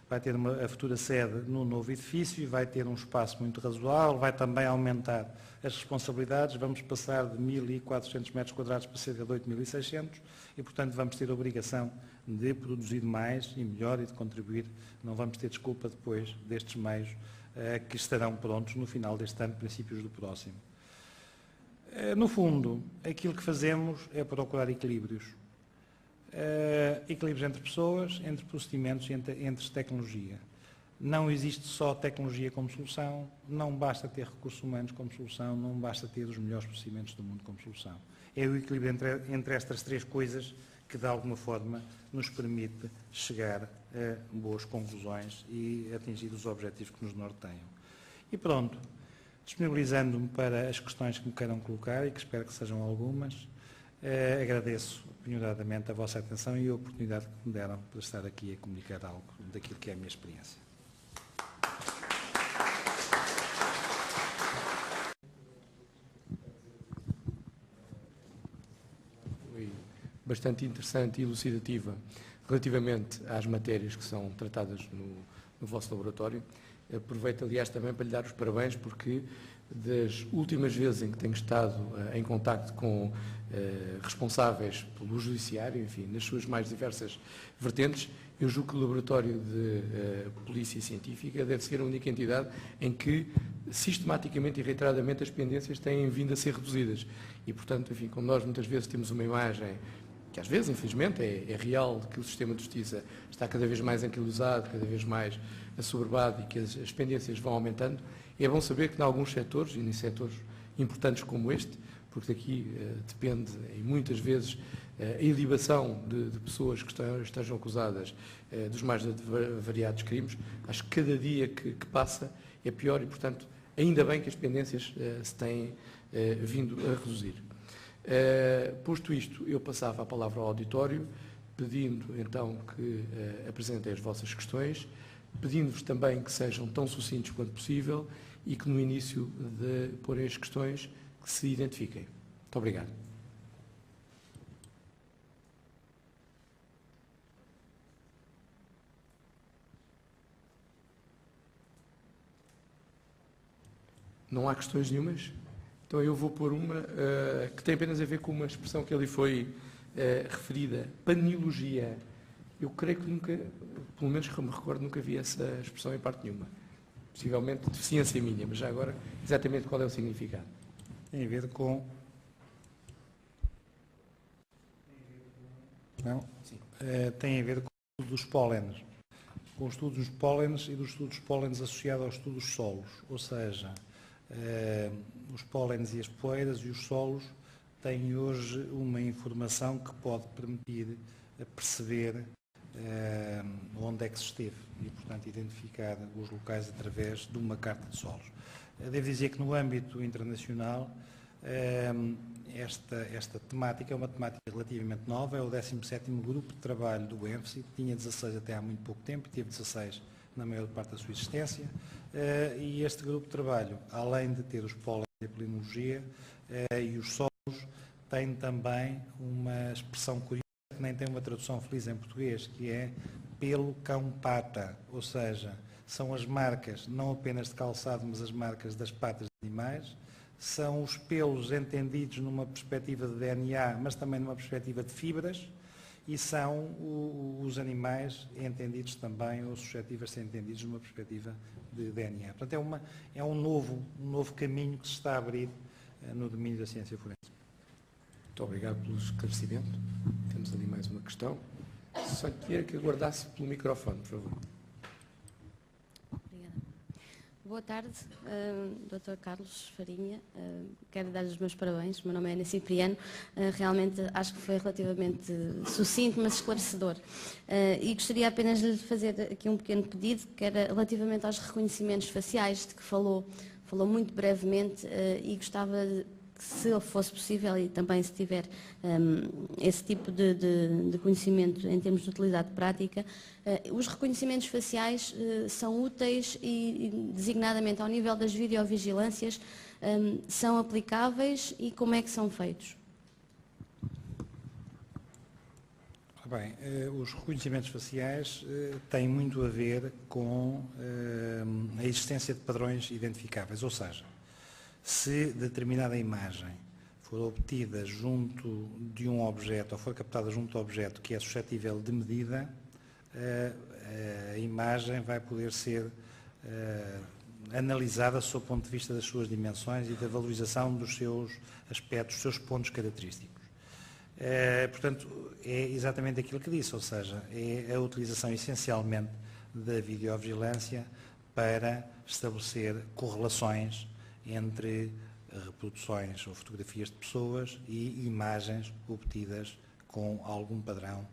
vai ter a futura sede no novo edifício e vai ter um espaço muito razoável, vai também aumentar as responsabilidades, vamos passar de 1.400 metros quadrados para cerca de 8.600 e, portanto, vamos ter a obrigação de produzir mais e melhor e de contribuir, não vamos ter desculpa depois destes meios que estarão prontos no final deste ano, princípios do próximo. No fundo, aquilo que fazemos é procurar equilíbrios. Equilíbrios entre pessoas, entre procedimentos e entre tecnologia. Não existe só tecnologia como solução, não basta ter recursos humanos como solução, não basta ter os melhores procedimentos do mundo como solução. É o equilíbrio entre estas três coisas que, de alguma forma, nos permite chegar a boas conclusões e atingir os objetivos que nos norteiam. E pronto. Disponibilizando-me para as questões que me queiram colocar e que espero que sejam algumas, agradeço penhoradamente a vossa atenção e a oportunidade que me deram para estar aqui a comunicar algo daquilo que é a minha experiência. Foi bastante interessante e elucidativa relativamente às matérias que são tratadas no vosso laboratório. Aproveito, aliás, também para lhe dar os parabéns, porque das últimas vezes em que tenho estado em contacto com responsáveis pelo judiciário, enfim, nas suas mais diversas vertentes, eu julgo que o Laboratório de Polícia Científica deve ser a única entidade em que sistematicamente e reiteradamente as pendências têm vindo a ser reduzidas. E, portanto, enfim, como nós muitas vezes temos uma imagem que às vezes, infelizmente, é real, de que o sistema de justiça está cada vez mais anquilosado, cada vez mais assoberbado e que as pendências vão aumentando, é bom saber que em alguns setores, e em setores importantes como este, porque daqui depende, e muitas vezes, a ilibação de pessoas que estejam acusadas dos mais variados crimes, acho que cada dia que passa é pior e, portanto, ainda bem que as pendências se têm vindo a reduzir. Posto isto, eu passava a palavra ao auditório, pedindo então que apresentem as vossas questões, pedindo-vos também que sejam tão sucintos quanto possível e que no início de porem as questões que se identifiquem. Muito obrigado. Não há questões nenhumas? Então eu vou pôr uma que tem apenas a ver com uma expressão que ali foi referida, paniologia. Eu creio que nunca, pelo menos que me recordo, nunca vi essa expressão em parte nenhuma. Possivelmente deficiência minha, mas já agora, exatamente qual é o significado? Tem a ver com... Não? Sim. Tem a ver com o estudo dos pólenes. Com os estudos dos pólenes e dos estudos dos pólenes associados aos estudos dos solos. Ou seja, os pólenes e as poeiras e os solos têm hoje uma informação que pode permitir perceber onde é que se esteve e, portanto, identificar os locais através de uma carta de solos. Devo dizer que no âmbito internacional esta temática é uma temática relativamente nova, é o 17º grupo de trabalho do ENFSI, tinha 16 até há muito pouco tempo, e teve 16 na maior parte da sua existência, e este grupo de trabalho, além de ter os pólenes e a polinologia e os solos, tem também uma expressão curiosa que nem tem uma tradução feliz em português, que é pelo cão pata, ou seja, são as marcas não apenas de calçado, mas as marcas das patas de animais, são os pelos entendidos numa perspectiva de DNA, mas também numa perspectiva de fibras, e são os animais entendidos também, ou suscetíveis de ser entendidos numa perspectiva de DNA. Portanto, é um novo caminho que se está a abrir no domínio da ciência forense. Muito obrigado pelo esclarecimento. Temos ali mais uma questão. Só queria que aguardasse pelo microfone, por favor. Obrigada. Boa tarde, Dr. Carlos Farinha. Quero dar-lhe os meus parabéns. O meu nome é Ana Cipriano. Realmente acho que foi relativamente sucinto, mas esclarecedor. E gostaria apenas de lhe fazer aqui um pequeno pedido, que era relativamente aos reconhecimentos faciais, de que falou muito brevemente, e gostava de, se fosse possível, e também se tiver esse tipo de conhecimento em termos de utilidade prática, os reconhecimentos faciais são úteis e, designadamente ao nível das videovigilâncias, são aplicáveis e como é que são feitos? Bem, os reconhecimentos faciais têm muito a ver com a existência de padrões identificáveis, ou seja, se determinada imagem for obtida junto de um objeto ou for captada junto ao objeto que é suscetível de medida, a imagem vai poder ser analisada sob o ponto de vista das suas dimensões e da valorização dos seus aspectos, dos seus pontos característicos. Portanto, é exatamente aquilo que disse, ou seja, é a utilização essencialmente da videovigilância para estabelecer correlações entre reproduções ou fotografias de pessoas e imagens obtidas com algum padrão,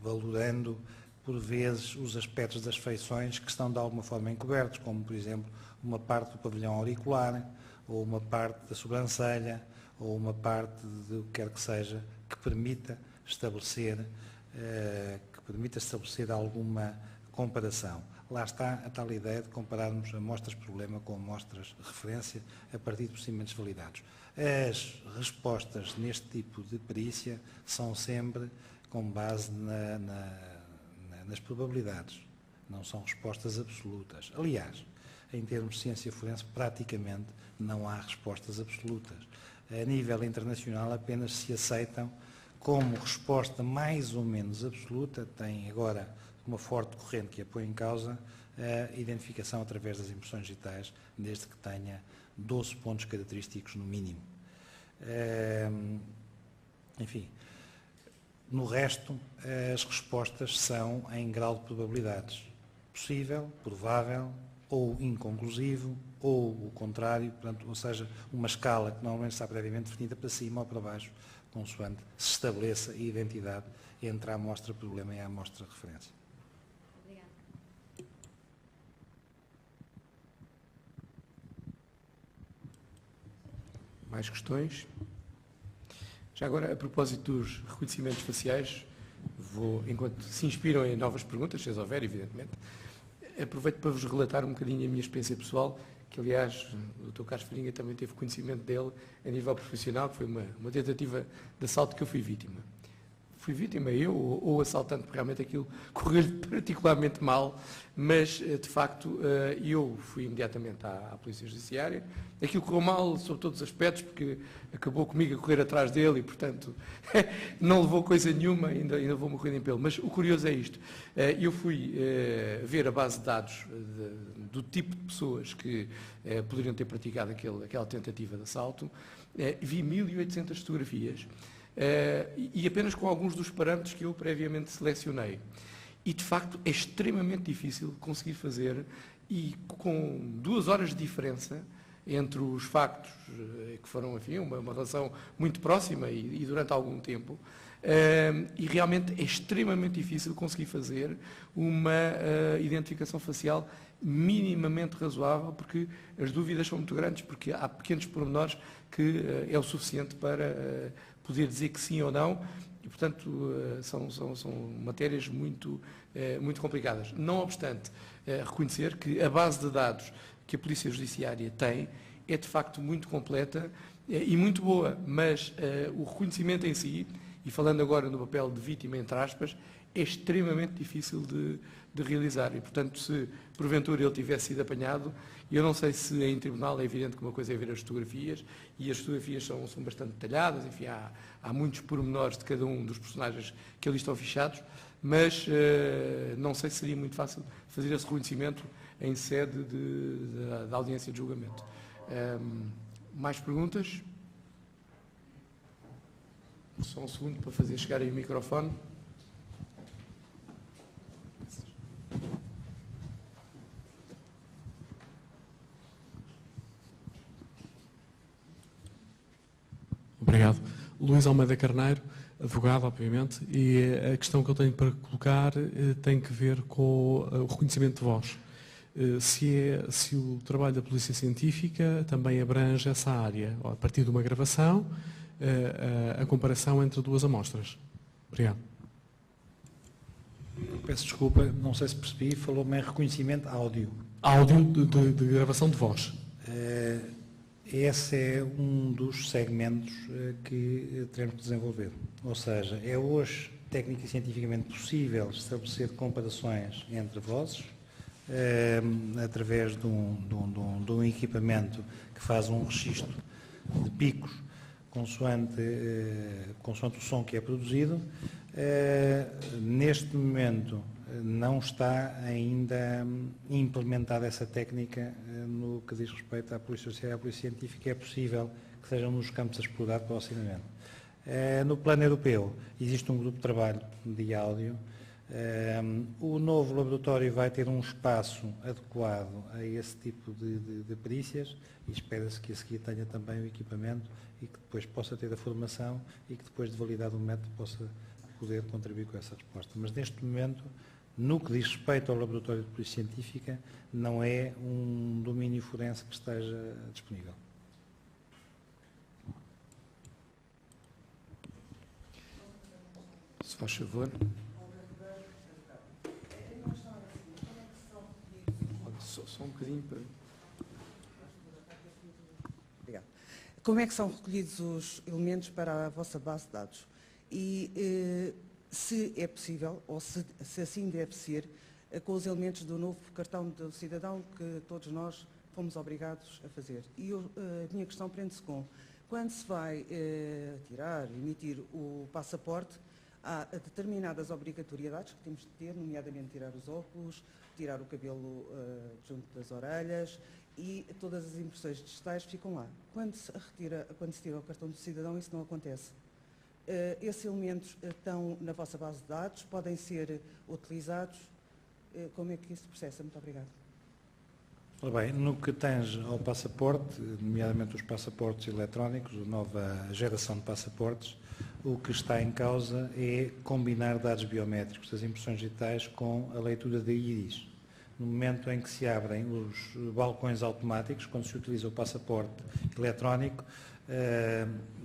valorando por vezes os aspectos das feições que estão de alguma forma encobertos, como por exemplo uma parte do pavilhão auricular, ou uma parte da sobrancelha, ou uma parte do que quer que seja, que permita estabelecer alguma comparação. Lá está a tal ideia de compararmos amostras-problema com amostras de referência a partir de procedimentos validados. As respostas neste tipo de perícia são sempre com base nas probabilidades, não são respostas absolutas. Aliás, em termos de ciência forense, praticamente não há respostas absolutas. A nível internacional apenas se aceitam como resposta mais ou menos absoluta, tem agora uma forte corrente que a põe em causa a identificação através das impressões digitais, desde que tenha 12 pontos característicos no mínimo. Enfim, no resto, as respostas são em grau de probabilidades. Possível, provável, ou inconclusivo, ou o contrário, portanto, ou seja, uma escala que normalmente está previamente definida para cima ou para baixo, consoante se estabeleça a identidade entre a amostra problema e a amostra referência. Obrigada. Mais questões? Já agora, a propósito dos reconhecimentos faciais, enquanto se inspiram em novas perguntas, se as houver, evidentemente, aproveito para vos relatar um bocadinho a minha experiência pessoal, que aliás o Dr. Carlos Farinha também teve conhecimento dele a nível profissional, que foi uma tentativa de assalto que eu fui vítima. Fui vítima eu ou o assaltante, porque realmente aquilo correu-lhe particularmente mal, mas de facto eu fui imediatamente à Polícia Judiciária. Aquilo correu mal sob todos os aspectos, porque acabou comigo a correr atrás dele e, portanto, não levou coisa nenhuma, ainda levou uma corrida em pelo. Mas o curioso é isto. Eu fui ver a base de dados do tipo de pessoas que poderiam ter praticado aquela tentativa de assalto. Vi 1.800 fotografias. E apenas com alguns dos parâmetros que eu previamente selecionei. E, de facto, é extremamente difícil conseguir fazer, e com 2 horas de diferença entre os factos, que foram, enfim, uma relação muito próxima e durante algum tempo, e realmente é extremamente difícil conseguir fazer uma identificação facial minimamente razoável, porque as dúvidas são muito grandes, porque há pequenos pormenores que é o suficiente para poder dizer que sim ou não, e, portanto, são matérias muito complicadas. Não obstante, reconhecer que a base de dados que a Polícia Judiciária tem é, de facto, muito completa e muito boa, mas o reconhecimento em si, e falando agora no papel de vítima, entre aspas, é extremamente difícil de realizar. E, portanto, se porventura ele tivesse sido apanhado, eu não sei se em tribunal é evidente que uma coisa é ver as fotografias, e as fotografias são bastante detalhadas, enfim, há muitos pormenores de cada um dos personagens que ali estão fichados, mas não sei se seria muito fácil fazer esse reconhecimento em sede da audiência de julgamento. Mais perguntas? Só um segundo para fazer chegar aí o microfone. Obrigado. Luís Almeida Carneiro, advogado, obviamente, e a questão que eu tenho para colocar tem que ver com o reconhecimento de voz. Se o trabalho da Polícia Científica também abrange essa área, a partir de uma gravação, a comparação entre 2 amostras. Obrigado. Peço desculpa, não sei se percebi, falou-me em reconhecimento áudio. Áudio de gravação de voz. Esse é um dos segmentos que teremos de desenvolver. Ou seja, é hoje técnica e cientificamente possível estabelecer comparações entre vozes através de um equipamento que faz um registro de picos consoante o som que é produzido. Neste momento não está ainda implementada essa técnica no que diz respeito à Polícia Judiciária e à Polícia Científica. É possível que sejam nos campos a explorar proximamente. No plano europeu existe um grupo de trabalho de áudio. O novo laboratório vai ter um espaço adequado a esse tipo de perícias, e espera-se que a seguir tenha também o equipamento e que depois possa ter a formação e que depois de validado o método possa poder contribuir com essa resposta. Mas neste momento, no que diz respeito ao laboratório de Polícia Científica, não é um domínio forense que esteja disponível. Se faz favor. Só um bocadinho para... Obrigado. Como é que são recolhidos os elementos para a vossa base de dados? E se é possível, ou se assim deve ser, com os elementos do novo cartão do cidadão que todos nós fomos obrigados a fazer. E a minha questão prende-se com, quando se vai emitir o passaporte, há determinadas obrigatoriedades que temos de ter, nomeadamente tirar os óculos, tirar o cabelo junto das orelhas, e todas as impressões digitais ficam lá. Quando se tira o cartão do cidadão, isso não acontece. Esses elementos estão na vossa base de dados, podem ser utilizados. Como é que isso se processa? Muito obrigada. Ora bem, no que tange ao passaporte, nomeadamente os passaportes eletrónicos, a nova geração de passaportes, o que está em causa é combinar dados biométricos das impressões digitais com a leitura da íris. No momento em que se abrem os balcões automáticos, quando se utiliza o passaporte eletrónico,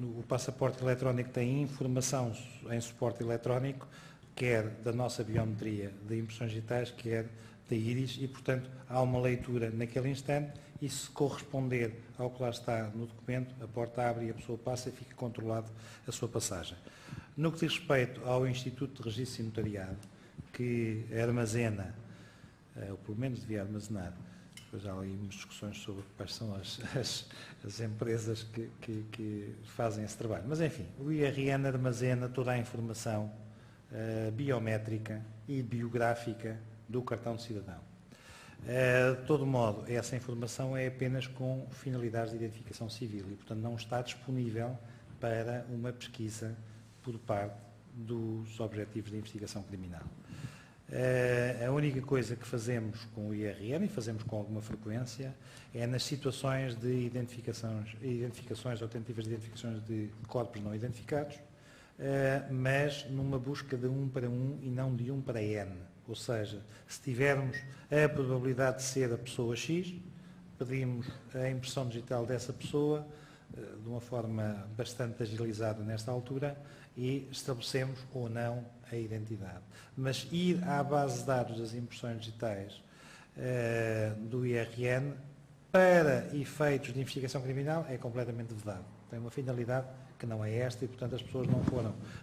o passaporte eletrónico tem informação em suporte eletrónico, quer da nossa biometria de impressões digitais, quer da íris, e, portanto, há uma leitura naquele instante, e se corresponder ao que lá está no documento, a porta abre e a pessoa passa e fica controlado a sua passagem. No que diz respeito ao Instituto de Registro e Notariado, que armazena, ou pelo menos devia armazenar, depois já há aí umas discussões sobre quais são as empresas que fazem esse trabalho. Mas, enfim, o IRN armazena toda a informação biométrica e biográfica do cartão de cidadão. De todo modo, essa informação é apenas com finalidades de identificação civil e, portanto, não está disponível para uma pesquisa por parte dos objetivos de investigação criminal. A única coisa que fazemos com o IRN, e fazemos com alguma frequência, é nas situações de identificações ou tentativas de identificações de corpos não identificados, mas numa busca de 1 para 1 e não de 1 para N. Ou seja, se tivermos a probabilidade de ser a pessoa X, pedimos a impressão digital dessa pessoa de uma forma bastante agilizada nesta altura e estabelecemos ou não a identidade. Mas ir à base de dados das impressões digitais do IRN para efeitos de investigação criminal é completamente vedado. Tem uma finalidade que não é esta e, portanto, as pessoas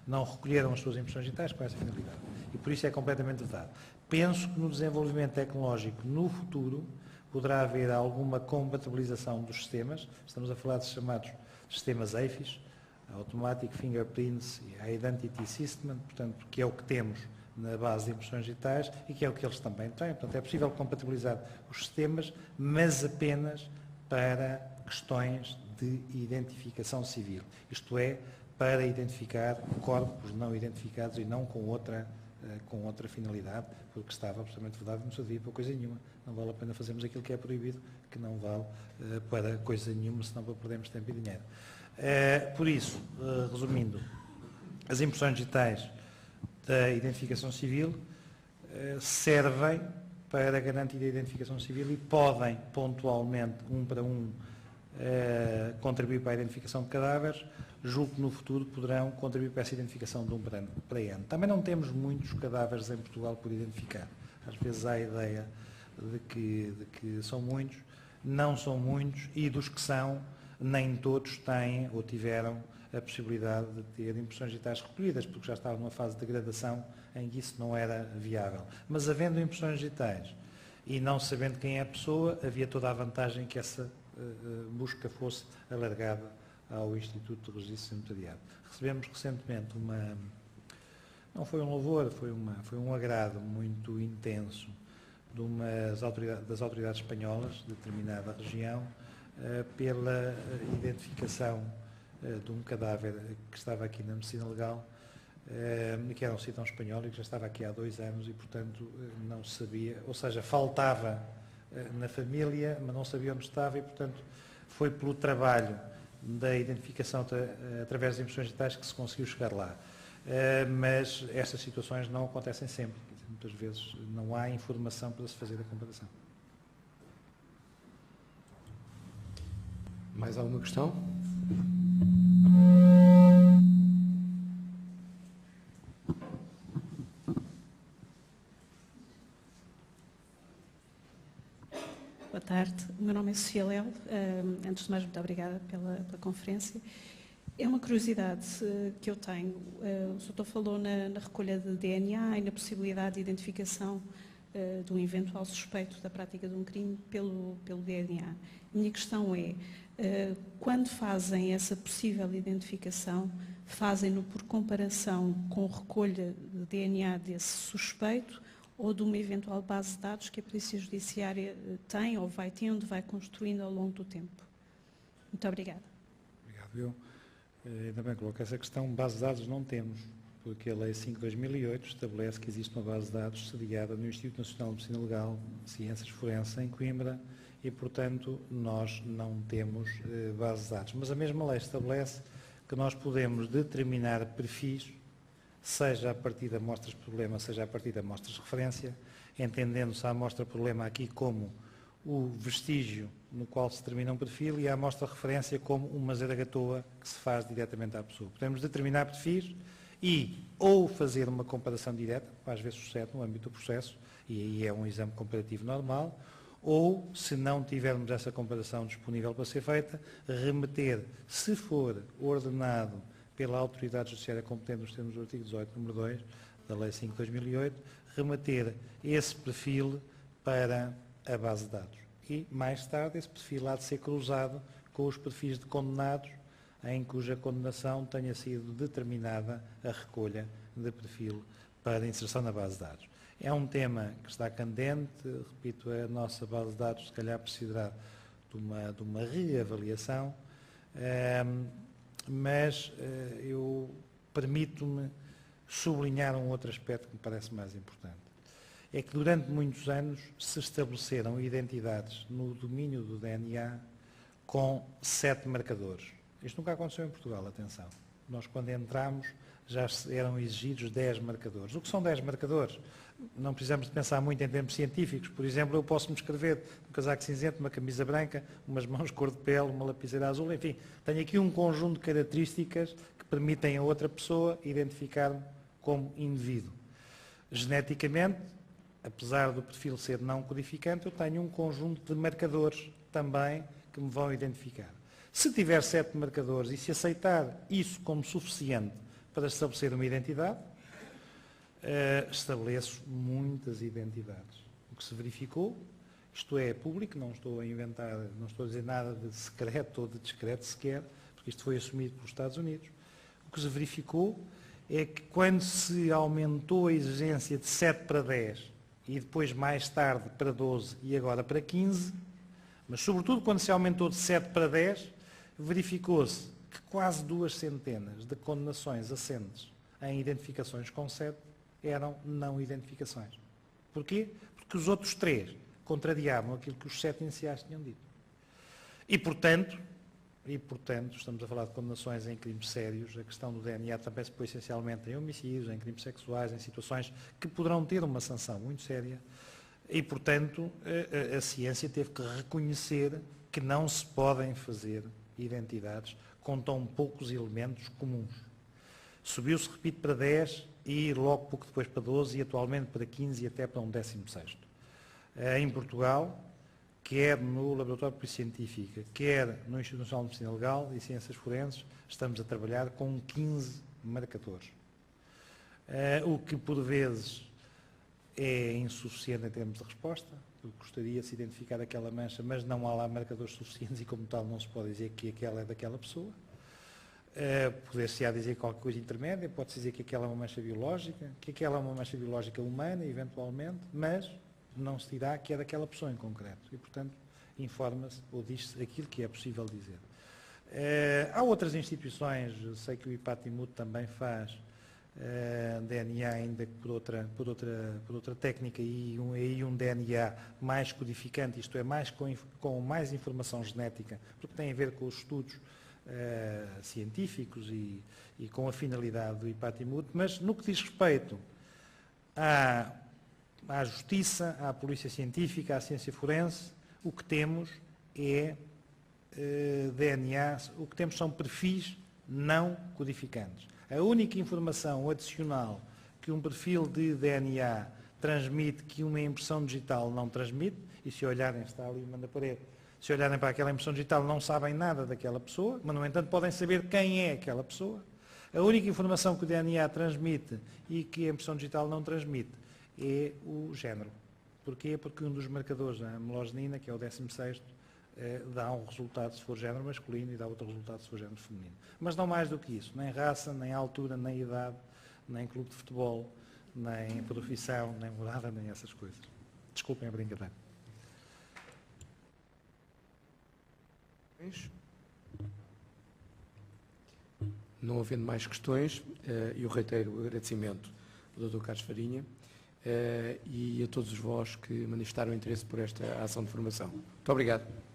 não recolheram as suas impressões digitais com essa finalidade. E por isso é completamente vedado. Penso que no desenvolvimento tecnológico, no futuro, poderá haver alguma compatibilização dos sistemas. Estamos a falar de chamados sistemas AFIS, Automatic Fingerprints e Identity System, portanto, que é o que temos na base de impressões digitais e que é o que eles também têm. Portanto, é possível compatibilizar os sistemas, mas apenas para questões de identificação civil. Isto é, para identificar corpos não identificados e não com outra finalidade, porque estava absolutamente vedado, não servia para coisa nenhuma. Não vale a pena fazermos aquilo que é proibido, que não vale para coisa nenhuma, senão perdemos tempo e dinheiro. Por isso, resumindo, as impressões digitais da identificação civil servem para garantir a identificação civil e podem, pontualmente, 1 para 1, contribuir para a identificação de cadáveres. Julgo que no futuro poderão contribuir para essa identificação de 1 para N. Também não temos muitos cadáveres em Portugal por identificar. Às vezes há a ideia de que são muitos, não são muitos, e dos que são, nem todos têm ou tiveram a possibilidade de ter impressões digitais recolhidas, porque já estavam numa fase de degradação em que isso não era viável. Mas havendo impressões digitais e não sabendo quem é a pessoa, havia toda a vantagem que essa busca fosse alargada ao Instituto de Registro e Notariado. Recebemos recentemente não foi um louvor, foi um agrado muito intenso das autoridades espanholas de determinada região pela identificação de um cadáver que estava aqui na medicina legal, que era um cidadão espanhol e que já estava aqui há 2 anos e, portanto, não sabia, ou seja, faltava na família, mas não sabia onde estava e, portanto, foi pelo trabalho da identificação através de impressões digitais que se conseguiu chegar lá. Mas estas situações não acontecem sempre. Muitas vezes não há informação para se fazer a comparação. Mais alguma questão? Boa tarde, o meu nome é Sofia Léo. Antes de mais, muito obrigada pela conferência. É uma curiosidade que eu tenho. O Sr. falou na recolha de DNA e na possibilidade de identificação de um eventual suspeito da prática de um crime pelo DNA. A minha questão é, quando fazem essa possível identificação, fazem-no por comparação com recolha de DNA desse suspeito ou de uma eventual base de dados que a Polícia Judiciária tem ou vai tendo, vai construindo ao longo do tempo? Muito obrigada. Obrigado, eu. Ainda bem que coloco essa questão. Base de dados não temos, porque a Lei 5/2008 estabelece que existe uma base de dados sediada no Instituto Nacional de Medicina Legal, Ciências Forenses, em Coimbra, e, portanto, nós não temos base de dados. Mas a mesma lei estabelece que nós podemos determinar perfis, seja a partir de amostras de problema, seja a partir de amostras de referência, entendendo-se a amostra problema aqui como o vestígio no qual se determina um perfil e a amostra de referência como uma zaragatoa que se faz diretamente à pessoa. Podemos determinar perfis e ou fazer uma comparação direta, às vezes sucede no âmbito do processo, e aí é um exame comparativo normal, ou, se não tivermos essa comparação disponível para ser feita, remeter, se for ordenado pela autoridade judiciária competente nos termos do artigo 18, número 2, da Lei 5/2008, remeter esse perfil para a base de dados. E, mais tarde, esse perfil há de ser cruzado com os perfis de condenados, em cuja condenação tenha sido determinada a recolha de perfil para inserção na base de dados. É um tema que está candente, repito, a nossa base de dados se calhar precisará de uma reavaliação, mas eu permito-me sublinhar um outro aspecto que me parece mais importante. É que durante muitos anos se estabeleceram identidades no domínio do DNA com 7 marcadores. Isto nunca aconteceu em Portugal, atenção. Nós, quando entramos, já eram exigidos 10 marcadores. O que são 10 marcadores? Não precisamos de pensar muito em termos científicos. Por exemplo, eu posso me escrever um casaco cinzento, uma camisa branca, umas mãos cor de pele, uma lapiseira azul, enfim. Tenho aqui um conjunto de características que permitem a outra pessoa identificar-me como indivíduo. Geneticamente, apesar do perfil ser não codificante, eu tenho um conjunto de marcadores também que me vão identificar. Se tiver 7 marcadores e se aceitar isso como suficiente para estabelecer uma identidade, estabeleço muitas identidades. O que se verificou, isto é público, não estou a inventar, não estou a dizer nada de secreto ou de discreto sequer, porque isto foi assumido pelos Estados Unidos. O que se verificou é que quando se aumentou a exigência de 7 para 10 e depois mais tarde para 12 e agora para 15, mas sobretudo quando se aumentou de 7 para 10, verificou-se que quase 2 centenas de condenações assentes em identificações com 7 eram não identificações. Porquê? Porque os outros 3 contrariavam aquilo que os 7 iniciais tinham dito. E, portanto, estamos a falar de condenações em crimes sérios, a questão do DNA também se põe essencialmente em homicídios, em crimes sexuais, em situações que poderão ter uma sanção muito séria. E, portanto, a ciência teve que reconhecer que não se podem fazer identidades com tão poucos elementos comuns. Subiu-se, repito, para 10 e logo pouco depois para 12 e atualmente para 15 e até para um 16º. Em Portugal, quer no Laboratório de Polícia Científica, quer no Instituto Nacional de Medicina Legal e Ciências Forenses, estamos a trabalhar com 15 marcadores. O que, por vezes, é insuficiente em termos de resposta, porque gostaria de se identificar aquela mancha, mas não há lá marcadores suficientes e, como tal, não se pode dizer que aquela é daquela pessoa. Poder-se-á dizer qualquer coisa intermédia, pode-se dizer que aquela é uma mancha biológica, que aquela é uma mancha biológica humana, eventualmente, mas não se dirá que é daquela pessoa em concreto. E, portanto, informa-se ou diz-se aquilo que é possível dizer. Há outras instituições, sei que o IPATIMUT também faz DNA, ainda que por outra técnica, e um DNA mais codificante, isto é, com mais informação genética, porque tem a ver com os estudos científicos e com a finalidade do IPATIMUT, mas no que diz respeito à justiça, à polícia científica, à ciência forense, o que temos é DNA, o que temos são perfis não codificantes. A única informação adicional que um perfil de DNA transmite que uma impressão digital não transmite, e se olharem, está ali uma na parede, se olharem para aquela impressão digital não sabem nada daquela pessoa, mas no entanto podem saber quem é aquela pessoa. A única informação que o DNA transmite e que a impressão digital não transmite é o género. Porquê? Porque um dos marcadores da melogenina, que é o 16º, dá um resultado se for género masculino e dá outro resultado se for género feminino. Mas não mais do que isso, nem raça, nem altura, nem idade, nem clube de futebol, nem profissão, nem morada, nem essas coisas. Desculpem a brincadeira. Não havendo mais questões, eu reitero o agradecimento ao Dr. Carlos Farinha e a todos os vós que manifestaram interesse por esta ação de formação. Muito obrigado.